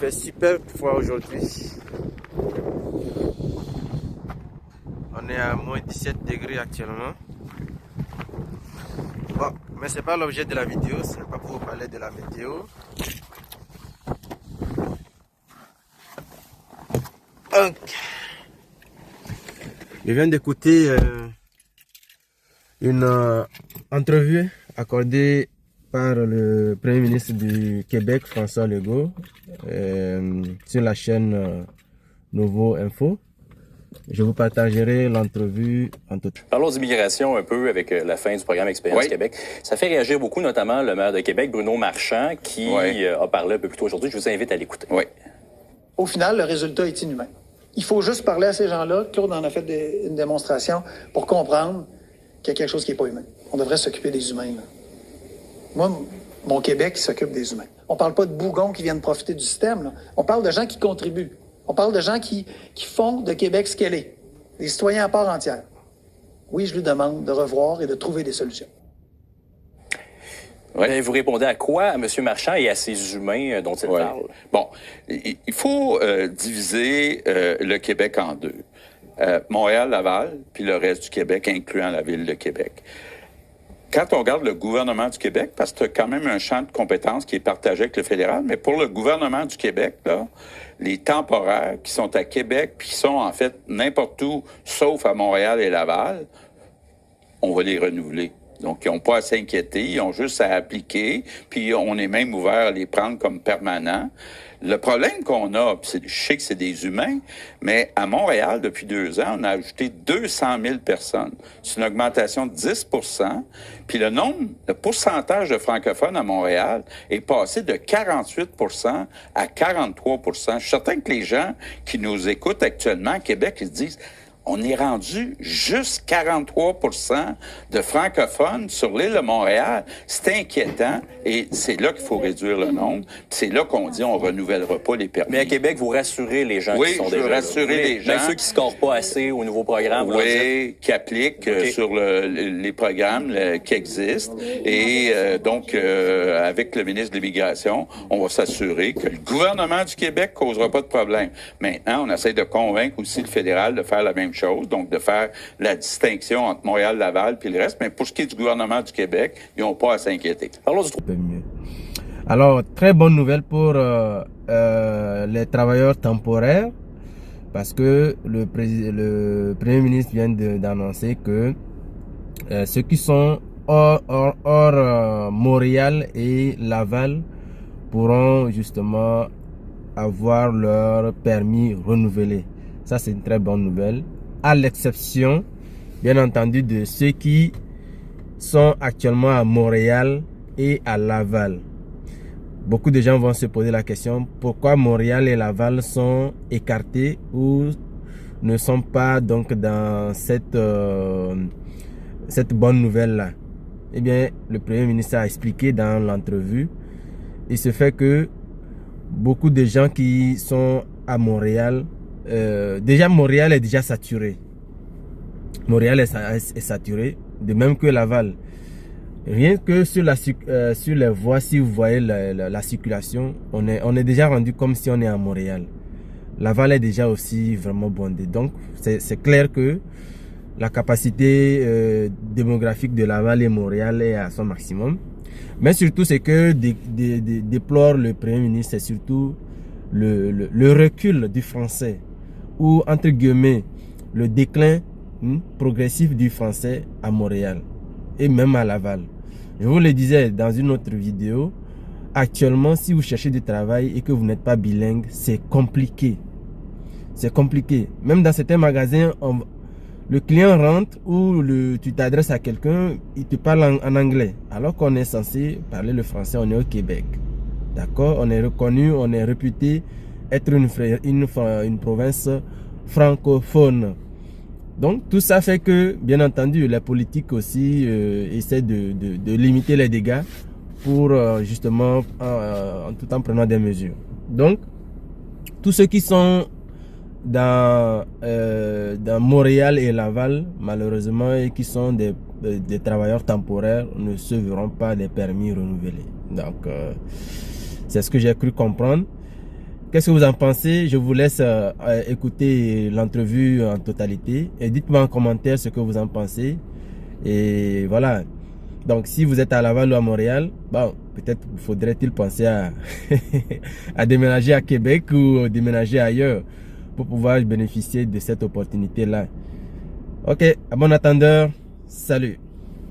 fait super froid aujourd'hui. On est à moins 17 degrés actuellement. Bon, mais c'est pas l'objet de la vidéo, ce n'est pas pour vous parler de la météo. Donc, je viens d'écouter une entrevue accordée par le Premier ministre du Québec, François Legault, sur la chaîne Nouveau Info. Je vous partagerai l'entrevue en tout. Parlons d'immigration un peu avec la fin du programme Expérience Québec. Ça fait réagir beaucoup, notamment le maire de Québec, Bruno Marchand, qui a parlé un peu plus tôt aujourd'hui. Je vous invite à l'écouter. Au final, le résultat est inhumain. Il faut juste parler à ces gens-là. Claude en a fait une démonstration pour comprendre qu'il y a quelque chose qui n'est pas humain. On devrait s'occuper des humains. Là. Moi, mon Québec, il s'occupe des humains. On parle pas de bougons qui viennent profiter du système. Là. On parle de gens qui contribuent. On parle de gens qui font de Québec ce qu'elle est. Des citoyens à part entière. Oui, je lui demande de revoir et de trouver des solutions. Ouais. Vous répondez à quoi à M. Marchand et à ces humains dont il parle? Bon, il faut diviser le Québec en deux. Montréal, Laval, puis le reste du Québec, incluant la ville de Québec. Quand on regarde le gouvernement du Québec, parce que tu as quand même un champ de compétences qui est partagé avec le fédéral, mais pour le gouvernement du Québec, là, les temporaires qui sont à Québec, puis qui sont en fait n'importe où, sauf à Montréal et Laval, on va les renouveler. Donc, ils n'ont pas à s'inquiéter, ils ont juste à appliquer, puis on est même ouvert à les prendre comme permanents. Le problème qu'on a, je sais que c'est des humains, mais à Montréal, depuis 2 ans, on a ajouté 200 000 personnes. C'est une augmentation de 10 %. Puis le pourcentage de francophones à Montréal est passé de 48 % à 43 %. Je suis certain que les gens qui nous écoutent actuellement à Québec, ils se disent... On est rendu juste 43 % de francophones sur l'île de Montréal. C'est inquiétant et c'est là qu'il faut réduire le nombre. C'est là qu'on dit on renouvellera pas les permis. Mais à Québec, vous rassurez les gens qui sont déjà là. Oui, je veux rassurer les gens. Même ceux qui ne scorent pas assez au nouveau programme. Oui, qui appliquent sur les programmes qui existent. Et donc, avec le ministre de l'Immigration, on va s'assurer que le gouvernement du Québec ne causera pas de problème. Maintenant, on essaie de convaincre aussi le fédéral de faire la même chose, donc de faire la distinction entre Montréal, Laval puis le reste. Mais pour ce qui est du gouvernement du Québec, ils n'ont pas à s'inquiéter. Alors, très bonne nouvelle pour les travailleurs temporaires, parce que le Premier ministre vient d'annoncer que ceux qui sont hors Montréal et Laval pourront justement avoir leur permis renouvelé. Ça, c'est une très bonne nouvelle. À l'exception, bien entendu, de ceux qui sont actuellement à Montréal et à Laval. Beaucoup de gens vont se poser la question, pourquoi Montréal et Laval sont écartés ou ne sont pas donc dans cette bonne nouvelle-là? Eh bien, le Premier ministre a expliqué dans l'entrevue, il se fait que beaucoup de gens qui sont à Montréal, déjà Montréal est déjà saturé. Montréal est saturé, de même que Laval. Rien que sur les voies, si vous voyez la circulation, on est déjà rendu comme si on est à Montréal. Laval est déjà aussi vraiment bondé. Donc, c'est clair que la capacité démographique de Laval et Montréal est à son maximum. Mais surtout, c'est que déplore le Premier ministre, c'est surtout le recul du français, ou entre guillemets, le déclin progressif du français à Montréal et même à Laval. Je vous le disais dans une autre vidéo, actuellement, si vous cherchez du travail et que vous n'êtes pas bilingue, c'est compliqué. C'est compliqué. Même dans certains magasins, le client rentre ou tu t'adresses à quelqu'un, il te parle en anglais. Alors qu'on est censé parler le français, on est au Québec. D'accord? On est reconnu, on est réputé être une province francophone. Donc tout ça fait que, bien entendu, la politique aussi essaie de limiter les dégâts pour justement, tout en prenant des mesures. Donc, tous ceux qui sont dans Montréal et Laval, malheureusement, et qui sont des travailleurs temporaires, ne se verront pas des permis renouvelés. Donc, c'est ce que j'ai cru comprendre. qu'est-ce que vous en pensez? Je vous laisse écouter l'entrevue en totalité et dites-moi en commentaire ce que vous en pensez. Et voilà. Donc, si vous êtes à Laval ou à Montréal, bon, peut-être faudrait-il penser à, à déménager à Québec ou déménager ailleurs pour pouvoir bénéficier de cette opportunité-là. Ok, à bon attendeur, salut.